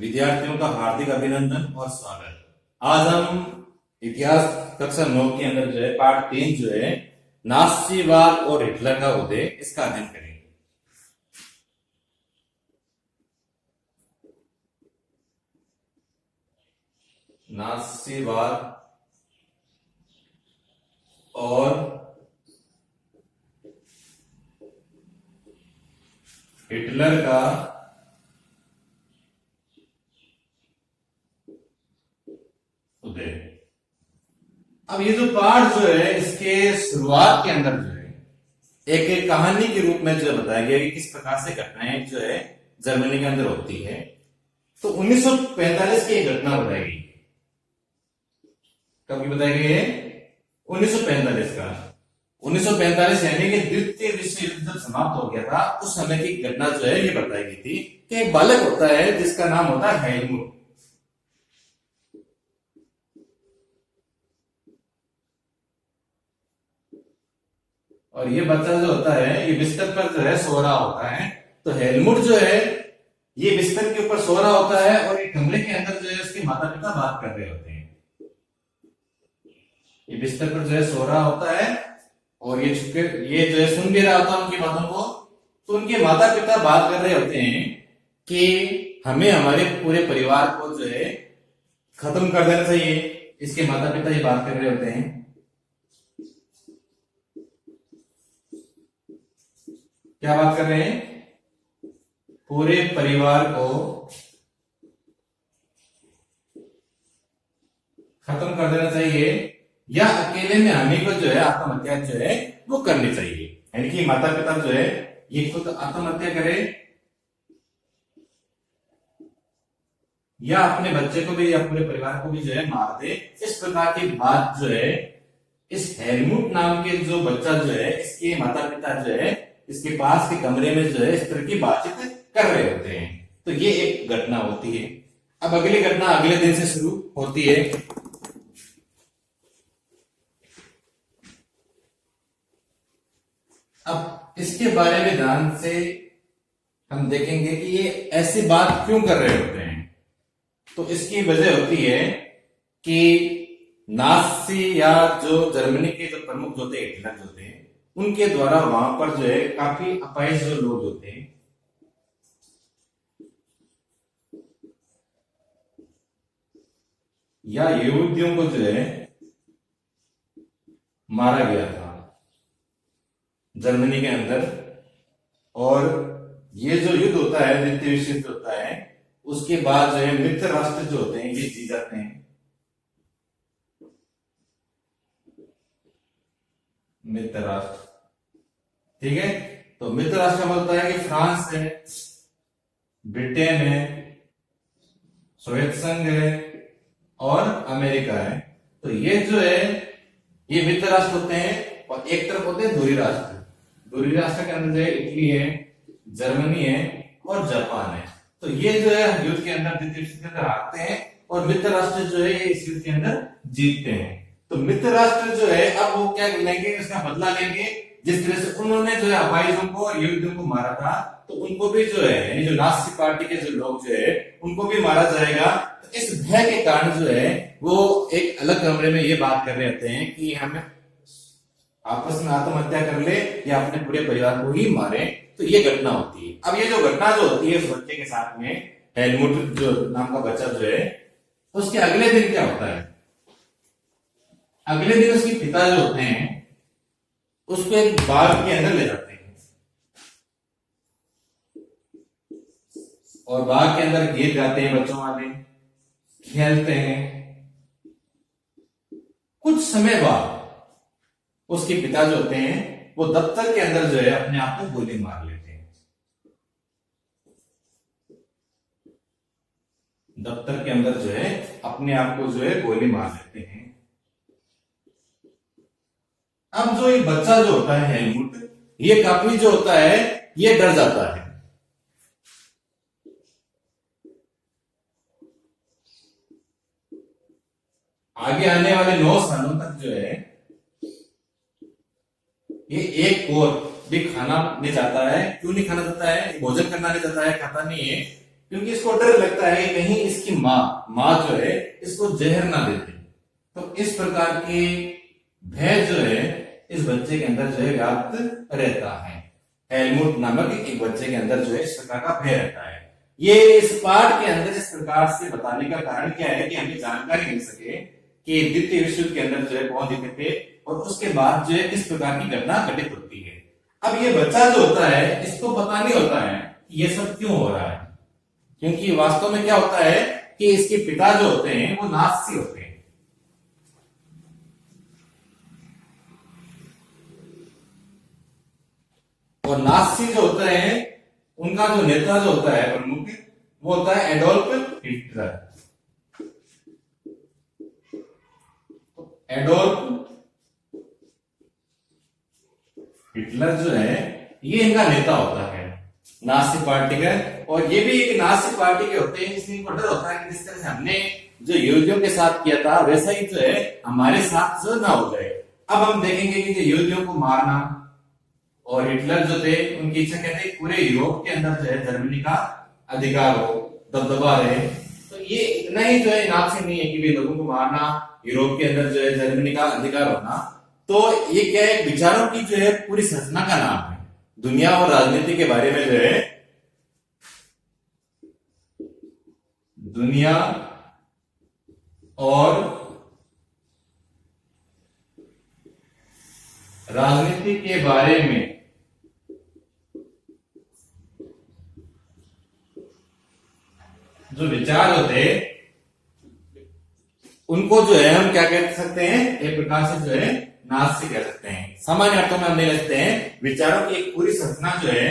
विद्यार्थियों का हार्दिक अभिनंदन और स्वागत। आज हम इतिहास कक्षा 9 के अंदर जो है पाठ 3 जो है नास्तिवाद और हिटलर का उदय, इसका अध्ययन करेंगे। नास्तिवाद और हिटलर का उदय। अब ये जो पाठ जो है इसके शुरुआत के अंदर जो है एक कहानी के रूप में जो बताया गया कि किस प्रकार से घटनाएं जो है जर्मनी के अंदर होती है। तो 1945 की एक घटना बताई गई। कब की बताई गई है? 1945 का। 1945 यानी कि द्वितीय विश्व युद्ध जब समाप्त हो गया था उस समय की घटना जो है ये बताई गई थी कि एक बालक होता है जिसका नाम होता है हेलमुट। और ये बच्चा जो होता है ये बिस्तर पर जो है सो रहा होता है। तो हेलमुट जो है ये बिस्तर के ऊपर सो रहा होता है और ये कमरे के अंदर जो है उसके माता पिता बात कर रहे होते हैं। ये बिस्तर पर जो है सो रहा होता है और ये जो है सुन भी रहा होता है उनकी बातों को। तो उनके माता पिता बात कर रहे होते हैं कि हमें हमारे पूरे परिवार को जो है खत्म कर देना चाहिए। इसके माता पिता ये बात कर रहे होते हैं। क्या बात कर रहे हैं? पूरे परिवार को खत्म कर देना चाहिए या अकेले में हमें को जो है आत्महत्या जो है वो करनी चाहिए। यानी कि माता पिता जो है ये खुद आत्महत्या करे या अपने बच्चे को भी या पूरे परिवार को भी जो है मार दे। इस प्रकार की बात जो है इस हेलमुट नाम के जो बच्चा जो है इसके माता पिता जो है इसके पास के कमरे में जो है इस तरह की बातचीत कर रहे होते हैं। तो ये एक घटना होती है। अब अगली घटना अगले दिन से शुरू होती है। अब इसके बारे में ध्यान से हम देखेंगे कि ये ऐसी बात क्यों कर रहे होते हैं। तो इसकी वजह होती है कि नाजी या जो जर्मनी के जो प्रमुख होते हैं हिटलर होते हैं उनके द्वारा वहां पर जो है काफी अपाहिज जो लोग होते हैं या यहूदियों को जो है मारा गया था जर्मनी के अंदर। और ये जो युद्ध होता है द्वितीय विश्व युद्ध होता है उसके बाद जो है मित्र राष्ट्र जो होते हैं ये जीत जाते हैं। मित्र राष्ट्र, ठीक है। तो मित्र राष्ट्र में होता है कि फ्रांस है, ब्रिटेन है, सोवियत संघ है और अमेरिका है। तो ये जो है ये मित्र राष्ट्र होते हैं। और एक तरफ होते हैं दूरी राष्ट्र। दूरी राष्ट्र के अंदर जो है इटली है, जर्मनी है और जापान है। तो ये जो है युद्ध के अंदर द्वितीय विश्व के अंदर हारते हैं और मित्र राष्ट्र जो है इस युद्ध के अंदर जीतते हैं। तो मित्र राष्ट्र जो है अब वो क्या लेंगे, इसका बदला लेंगे। जिस तरह से उन्होंने जो है अपाहिजों को और यहूदियों को मारा था तो उनको भी जो है यानी जो नाजी पार्टी के जो लोग जो है उनको भी मारा जाएगा। तो इस भय के कारण जो है वो एक अलग कमरे में ये बात कर रहे होते हैं कि हमें आपस में आत्महत्या कर ले या अपने पूरे परिवार को ही मारे। तो ये घटना होती है। अब ये जो घटना जो होती है उस बच्चे के साथ में हेलमुट जो नाम का बच्चा जो है उसके अगले दिन क्या होता है? अगले दिन उसके पिता जो होते हैं उसको एक बाग के अंदर ले जाते हैं और बाग के अंदर गीत गाते हैं, बच्चों वाले खेलते हैं। कुछ समय बाद उसके पिता जो होते हैं वो दफ्तर के अंदर जो है अपने आप को गोली मार लेते हैं। दफ्तर के अंदर जो है अपने आप को जो है गोली मार लेते हैं। अब जो ये बच्चा जो होता है हेलमुट ये काफी जो होता है ये डर जाता है। आगे आने वाले 9 सालों तक जो है ये एक और भी खाना नहीं चाहता है। क्यों नहीं खाना चाहता है? भोजन करना नहीं चाहता है, खाता नहीं है। क्योंकि इसको डर लगता है कि कहीं इसकी माँ जो है इसको जहर ना दे दे। तो इस प्रकार के भय जो है इस बच्चे के अंदर जो है व्याप्त रहता है। हेलमुट नामक एक बच्चे के अंदर जो है इस प्रकार का भय रहता है। ये इस पाठ के अंदर इस प्रकार से बताने का कारण क्या है कि हमें जानकारी मिल सके कि द्वितीय विश्व युद्ध के अंदर जो है कौन जीते थे और उसके बाद जो है किस प्रकार की घटना घटित होती है। अब ये बच्चा जो होता है इसको पता नहीं होता है कि ये सब क्यों हो रहा है, क्योंकि वास्तव में क्या होता है कि इसके पिता जो होते हैं वो नाज़ी होते हैं। और नाज़ी जो होता है उनका जो नेता जो होता है प्रमुख वो होता है एडोल्फ हिटलर। एडोल्फ हिटलर जो है ये इनका नेता होता है नाज़ी पार्टी का। और ये भी एक नाज़ी पार्टी के होते हैं, इसलिए इनको डर होता है कि जिस तरह से हमने जो यहूदियों के साथ किया था वैसा ही जो है हमारे साथ जो ना हो जाए। अब हम देखेंगे कि जो यहूदियों को मारना और हिटलर जो थे उनकी इच्छा कहते हैं पूरे यूरोप के अंदर जो है जर्मनी का अधिकार हो, दबदबा रहे। तो ये इतना ही जो है नाज़ी नहीं है कि वे लोगों को मारना, यूरोप के अंदर जो है जर्मनी का अधिकार होना। तो ये क्या है, विचारों की जो है पूरी संरचना का नाम है। दुनिया और राजनीति के बारे में जो है दुनिया और राजनीति के बारे में जो विचार होते हैं उनको जो है हम क्या कह सकते हैं, एक प्रकार से जो है नाज़ी कह सकते हैं। सामान्य अर्थों में हम नहीं लिखते हैं, विचारों की एक पूरी संरचना जो है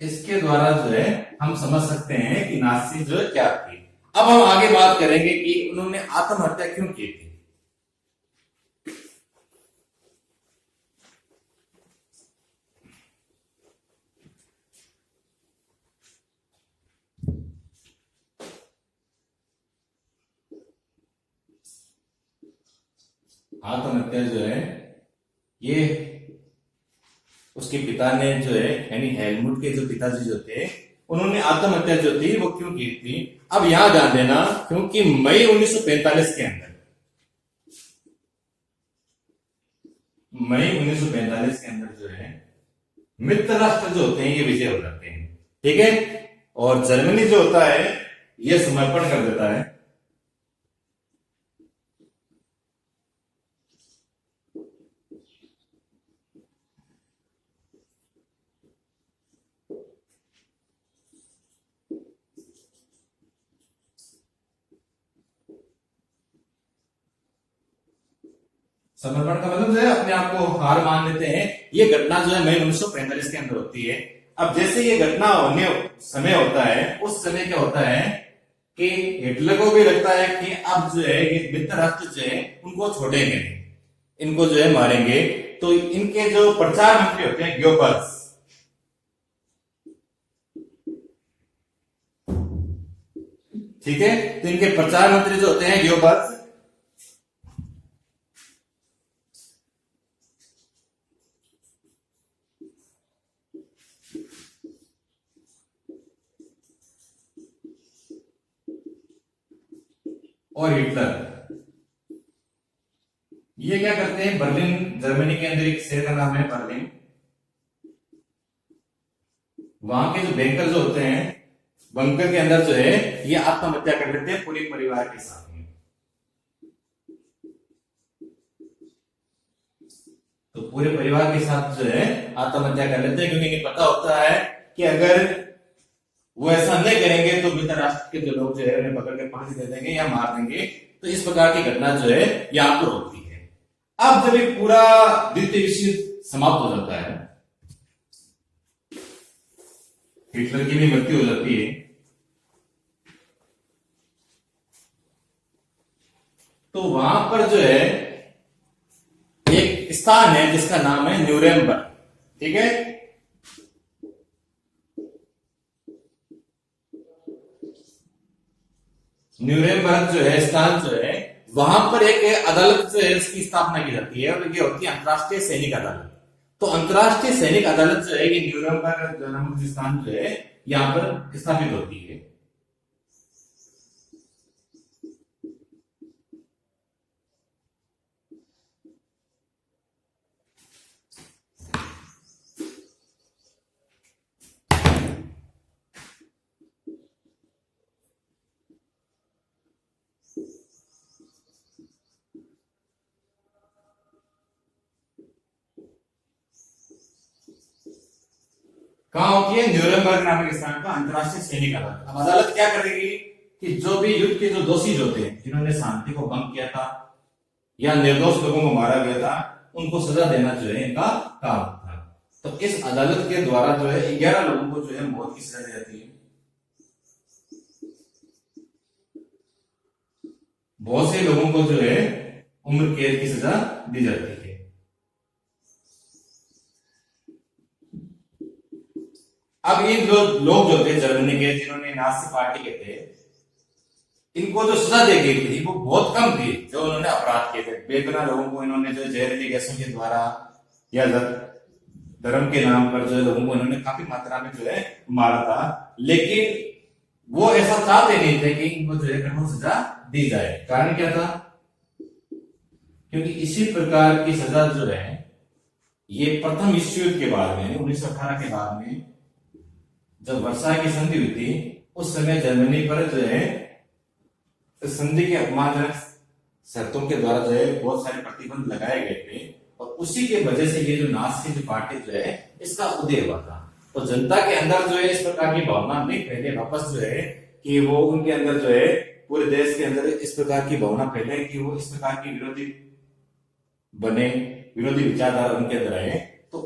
इसके द्वारा जो है हम समझ सकते हैं कि नाज़ी जो है क्या थी। अब हम आगे बात करेंगे कि उन्होंने आत्महत्या क्यों की थी। आत्महत्या जो है ये उसके पिता ने जो है यानी हेलमुट के जो पिताजी जो थे उन्होंने आत्महत्या जो थी वो क्यों की थी। अब यहां ध्यान देना, क्योंकि मई 1945 के अंदर जो है मित्र राष्ट्र जो होते हैं ये विजय हो जाते हैं, ठीक है। और जर्मनी जो होता है ये समर्पण कर देता है। समर्पण का मतलब जो है अपने आप को हार मान लेते हैं। ये घटना जो है मई 1945 के अंदर होती है। अब जैसे ये घटना होने समय होता है उस समय क्या होता है कि हिटलर को भी लगता है कि अब जो है ये मित्र राष्ट्र जो है उनको छोड़ेंगे, इनको जो है मारेंगे। तो इनके जो प्रचार मंत्री होते हैं गोबल्स, ठीक है, तो इनके प्रचार मंत्री जो होते हैं गोबल्स और हिटलर ये क्या करते हैं, बर्लिन जर्मनी के अंदर एक शहर का नाम है बर्लिन, वहां के जो बैंकर जो होते हैं बंकर के अंदर जो है ये आत्महत्या कर लेते हैं पूरे परिवार के साथ में। तो पूरे परिवार के साथ जो है आत्महत्या कर लेते हैं, क्योंकि इन्हें पता होता है कि अगर वो ऐसा नहीं करेंगे तो मित्र राष्ट्र के जो लोग जो है उन्हें पकड़ के फांसी दे देंगे या मार देंगे। तो इस प्रकार की घटना जो है यहां पर होती है। अब जब ये पूरा द्वितीय विश्व युद्ध समाप्त हो जाता है, हिटलर की भी मृत्यु हो जाती है, तो वहां पर जो है एक स्थान है जिसका नाम है न्यूरेमबर्ग, ठीक है। न्यूरेमबर्ग जो है स्थान जो है वहां पर एक अदालत जो है उसकी स्थापना की जाती है और ये होती है अंतर्राष्ट्रीय सैनिक अदालत। तो अंतर्राष्ट्रीय सैनिक अदालत जो है ये न्यूरमबर्ग नामक स्थान जो है यहाँ पर स्थापित होती है। कहां होती है? न्यूरमबर्ग नामक स्थान पर अंतर्राष्ट्रीय सैनिक अदालत। अब अदालत क्या करेगी कि जो भी युद्ध के जो दोषी होते हैं, जिन्होंने शांति को भंग किया था या निर्दोष लोगों को मारा गया था, उनको सजा देना जो है इनका काम था। तो इस अदालत के द्वारा जो है 11 लोगों को जो है मौत की सजा दी जाती है। बहुत से लोगों को जो है उम्र कैद की सजा दी जाती है। अब ये लोग जो थे जर्मनी के, जिन्होंने नाजी पार्टी के थे, इनको जो सजा दी गई थी वो बहुत कम थी। जो उन्होंने अपराध किए थे, बेगुनाह लोगों को इन्होंने जो जहरीली गैसों के द्वारा या धर्म के नाम पर जो लोगों को इन्होंने काफी मात्रा में जो है मारा था, लेकिन वो ऐसा चाहते नहीं थे कि इनको जो है कठोर सजा दी जाए। कारण क्या था? क्योंकि इसी प्रकार की सजा जो है ये प्रथम विश्व युद्ध के बाद में 1918 के बाद में जब वर्साय की संधि हुई थी, उस समय जर्मनी पर जो है संधि के अपमानजनक शर्तों के द्वारा जो है बहुत सारे प्रतिबंध लगाए गए थे और उसी के वजह से ये जो नाजी जो पार्टी जो है इसका उदय हुआ था। तो जनता के अंदर जो है इस प्रकार की भावना नहीं फैले वापस जो है कि वो उनके अंदर जो है पूरे देश के अंदर इस प्रकार की भावना फैले कि वो इस प्रकार की विरोधी बने, विरोधी विचारधारा उनके अंदर आए। तो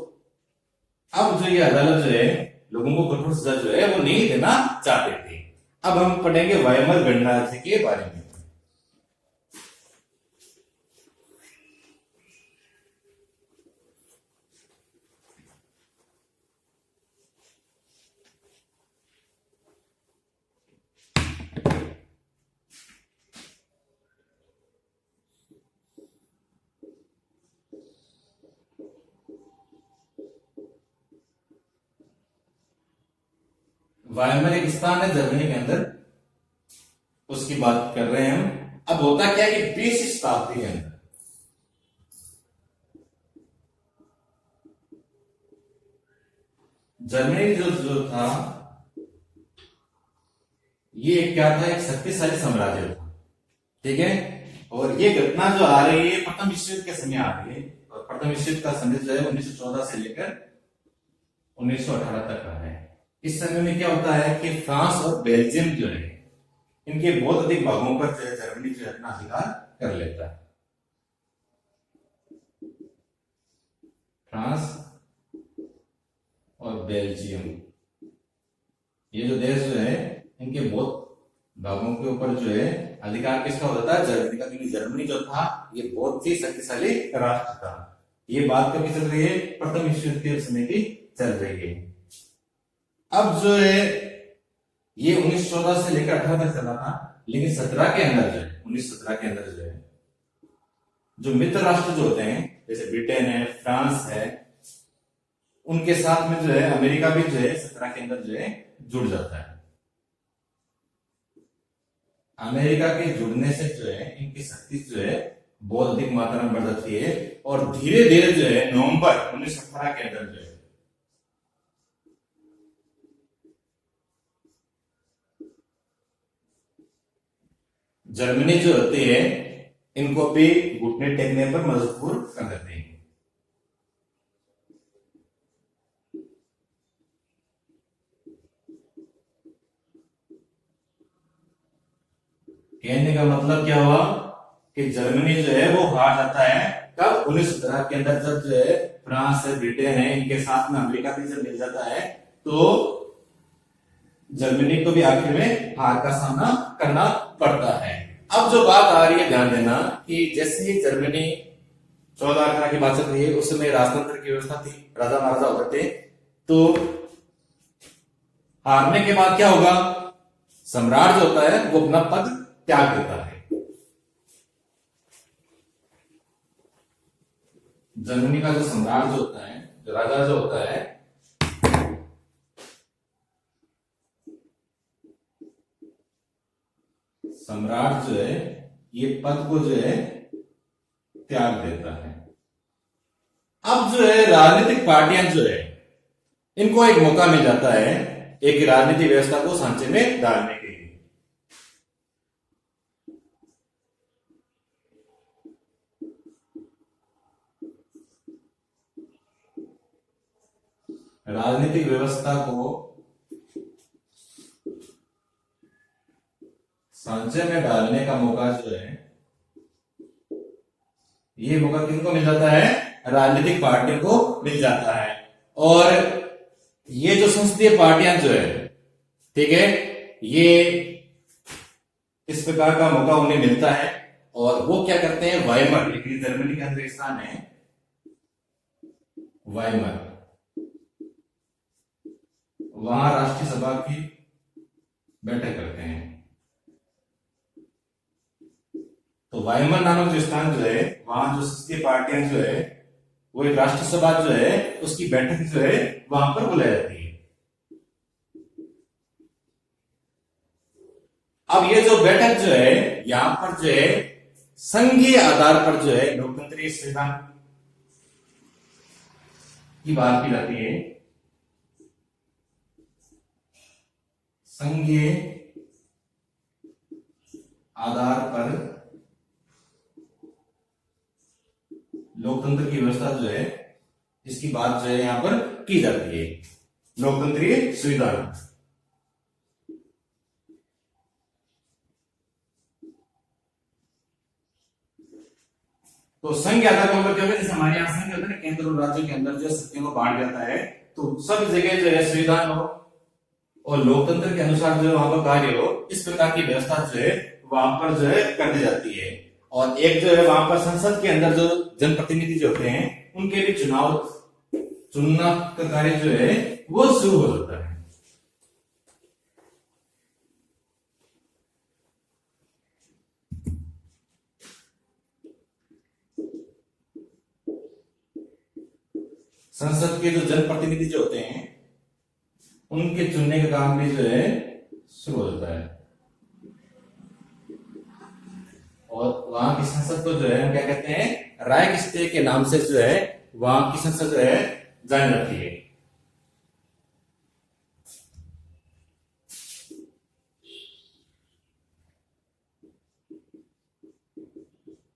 अब जो ये अदालत जो है लोगों को कठोर सजा जो है वो नहीं देना चाहते थे। अब हम पढ़ेंगे वाइमर गणराज्य के बारे में। वाइमर एक स्थान है जर्मनी के अंदर, उसकी बात कर रहे हैं हम। अब होता क्या है कि 20वीं शताब्दी के अंदर जर्मनी जो था ये क्या था? एक शक्तिशाली साम्राज्य था, ठीक है। और ये घटना जो आ रही है प्रथम विश्व युद्ध के समय आ रही है। और प्रथम विश्व युद्ध का समय जो है 1914 से लेकर 1918 तक का है। इस समय में क्या होता है कि फ्रांस और बेल्जियम जो है इनके बहुत अधिक भागों पर जो है जर्मनी जो है अपना अधिकार कर लेता है। फ्रांस और बेल्जियम ये जो देश जो है इनके बहुत भागों के ऊपर जो है अधिकार किसका होता है? जर्मनी का। क्योंकि जर्मनी जो था ये बहुत ही शक्तिशाली राष्ट्र था। ये बात कभी चल रही है? प्रथम विश्व युद्ध के समय की चल रही है। अब जो है ये 1914 से लेकर 18 तक चला था, लेकिन 17 के अंदर जो है 1917 के अंदर जो है जो मित्र राष्ट्र जो होते हैं जैसे ब्रिटेन है, फ्रांस है, उनके साथ में जो है अमेरिका भी जो है 17 के अंदर जो है जुड़ जाता है। अमेरिका के जुड़ने से जो है इनकी शक्ति जो है बहुत अधिक मात्रा में बढ़ जाती है और धीरे धीरे जो है नवंबर 1918 के अंदर जो है जर्मनी जो होती है इनको भी घुटने टेकने पर मजबूर कर देते हैं। कहने का मतलब क्या हुआ कि जर्मनी जो है वो हार जाता है। कब? 1917 के अंदर जब जो है फ्रांस है, ब्रिटेन है, इनके साथ में अमेरिका भी जब मिल जाता है तो जर्मनी को भी आखिर में हार का सामना करना पड़ता है। अब जो बात आ रही है ध्यान देना कि जैसे ही जर्मनी 14 की बात चल रही है, उस समय राजतंत्र की व्यवस्था थी, राजा महाराजा होते थे। तो हारने के बाद क्या होगा? सम्राट जो होता है वो अपना पद त्याग देता है। जर्मनी का जो सम्राट जो होता है, जो राजा जो होता है, सम्राट जो है ये पद को जो है त्याग देता है। अब जो है राजनीतिक पार्टियां जो है इनको एक मौका मिल जाता है एक राजनीतिक व्यवस्था को सांचे में डालने के लिए। राजनीतिक व्यवस्था को सांचे में डालने का मौका जो है, ये मौका किनको मिल जाता है? राजनीतिक पार्टियों को मिल जाता है। और ये जो संसदीय पार्टियां जो है, ठीक है, ये इस प्रकार का मौका उन्हें मिलता है और वो क्या करते हैं, वाइमर, जर्मनी के अंदर स्थान है वाइमर, वहां राष्ट्रीय सभा की बैठक करते हैं। तो वाइमर नामक जो स्थान जो है, वहां जो संसदीय पार्टियां जो है वो एक राष्ट्रीय सभा जो है उसकी बैठक जो है वहां पर बुलाई जाती है। अब ये जो बैठक जो है यहां पर जो है संघीय आधार पर जो है लोकतंत्रीय संविधान की बात की जाती है। संघीय आधार पर लोकतंत्र की व्यवस्था जो है इसकी बात जो है यहां पर की जाती है, लोकतंत्रीय संविधान। तो संघ के आधार पर मतलब क्या होगा, जैसे हमारे यहाँ संघ होता है ना, केंद्र और राज्यों के अंदर जो शक्तियों को बांट जाता है, तो सब जगह जो है संविधान हो और लोकतंत्र के अनुसार जो वहां पर कार्य हो, इस प्रकार की व्यवस्था जो है वहां पर जो है कर दी जाती है। और एक जो है वहां पर संसद के अंदर जो जनप्रतिनिधि जो होते हैं उनके भी चुनना का कार्य जो है वो शुरू हो जाता है। संसद के जो जनप्रतिनिधि जो होते हैं उनके चुनने का काम भी जो है शुरू हो जाता है। और वहां की संसद को जो है हम क्या कहते हैं, राइक्सटैग के नाम से जो है वहां की संसद जो है जानी जाती है।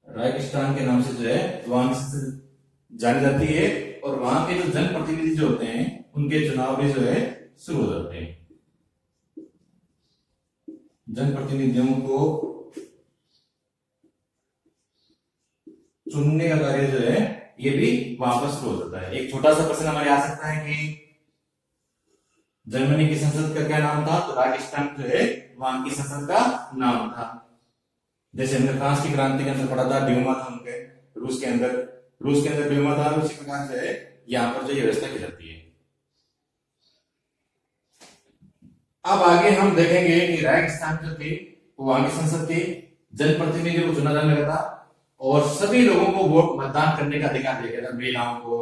राइक्सटैग के नाम से जो है वहां की संसद जानी जाती है और वहां के जो जनप्रतिनिधि जो होते हैं उनके चुनाव भी जो है शुरू हो जाते हैं। जनप्रतिनिधियों को चुनने का कार्य जो है ये भी वहां पर शुरू हो जाता है। एक छोटा सा प्रश्न हमारे आ सकता है कि जर्मनी की संसद का क्या नाम था, तो राइक्सटैग जो है वहां की संसद का नाम था। जैसे हमने फ्रांस की क्रांति के अंदर पढ़ा था ड्यूमा था उनके, रूस के अंदर ड्यूमा था, उसी प्रकार जो है यहां पर जो ये व्यवस्था की जाती है। अब आगे हम देखेंगे कि राइक्सटैग जो थी वो वहां की संसद थी, जनप्रतिनिधि को चुना जाने लगा और सभी लोगों को वोट मतदान करने का अधिकार दिया गया था। महिलाओं को,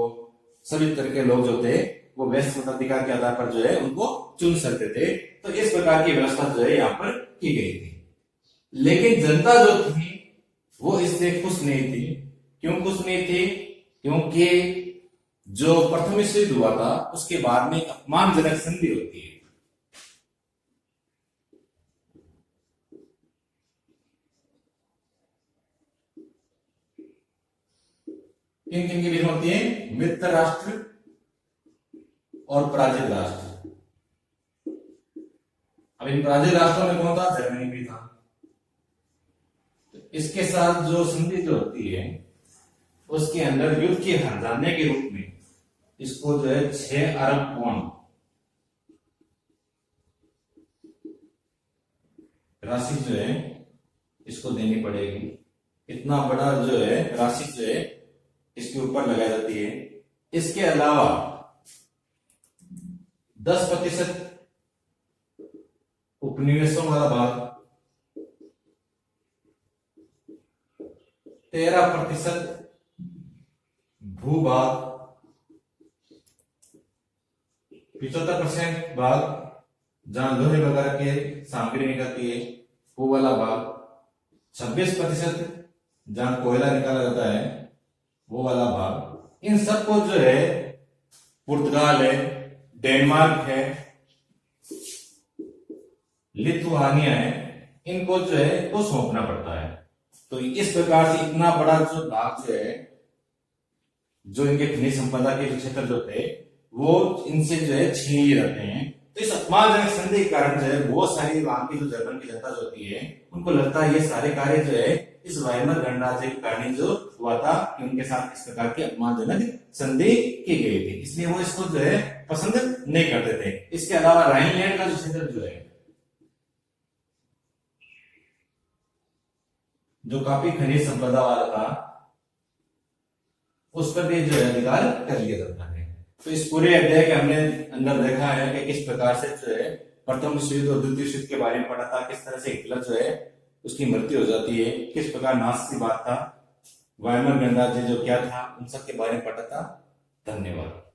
सभी तरह के लोग जो थे वो वैश्य मताधिकार के आधार पर जो है उनको चुन सकते थे। तो इस प्रकार की व्यवस्था जो है यहाँ पर की गई थी। लेकिन जनता जो थी वो इससे खुश नहीं थी। क्यों खुश नहीं थी? क्योंकि जो प्रथम विश्व युद्ध हुआ था उसके बाद में अपमानजनक संधि होती है। किन किन के बीच में होती है? मित्र राष्ट्र और पराजित राष्ट्र। अब इन पराजित राष्ट्रों में कौन था? जर्मनी भी था। तो इसके साथ जो संधि जो होती है उसके अंदर युद्ध के हर्जाने के रूप में इसको जो है 6 अरब पौंड राशि जो है इसको देनी पड़ेगी। इतना बड़ा जो है राशि जो है इसके ऊपर लगाई जाती है। इसके अलावा 10% उपनिवेशों वाला भाग, 13% भूभाग 75% भाग जहां लोहे वगैरह के सामग्री निकलती है वो वाला भाग, 26% जहां कोयला निकाला जाता है वो वाला भाग। इन सबको जो है पुर्तगाल है, डेनमार्क है, लिथुआनिया है, इनको जो है वो सौंपना पड़ता है। तो इस प्रकार से इतना बड़ा जो भाग जो है, जो इनके खनिज संपदा के क्षेत्र जो थे वो इनसे जो है छीन लिए जाते हैं। तो इस अपमानजनक संधि के कारण जो है बहुत सारी वहां की जो जर्मन की जनता जो होती है उनको लगता है ये सारे कार्य जो है इस वाइमर गणराज्य के कारण ही जो हुआ था कि उनके साथ इस प्रकार की अपमानजनक संधि की गई थी, इसलिए वो इसको जो है पसंद नहीं करते थे। इसके अलावा राइनलैंड का जो क्षेत्र जो है, जो काफी खनिज संपदा वाला था, उस पर भी जो है अधिकार कर लिया जाता है। तो इस पूरे अध्याय के हमने अंदर देखा है कि किस प्रकार से जो है प्रथम विश्व युद्ध और द्वितीय विश्व युद्ध के बारे में पढ़ा था, किस तरह से हिटलर जो है उसकी मृत्यु हो जाती है, किस प्रकार नाजी बात था, वाइमर गणराज्य जो क्या था, उन सब के बारे में पढ़ा था। धन्यवाद।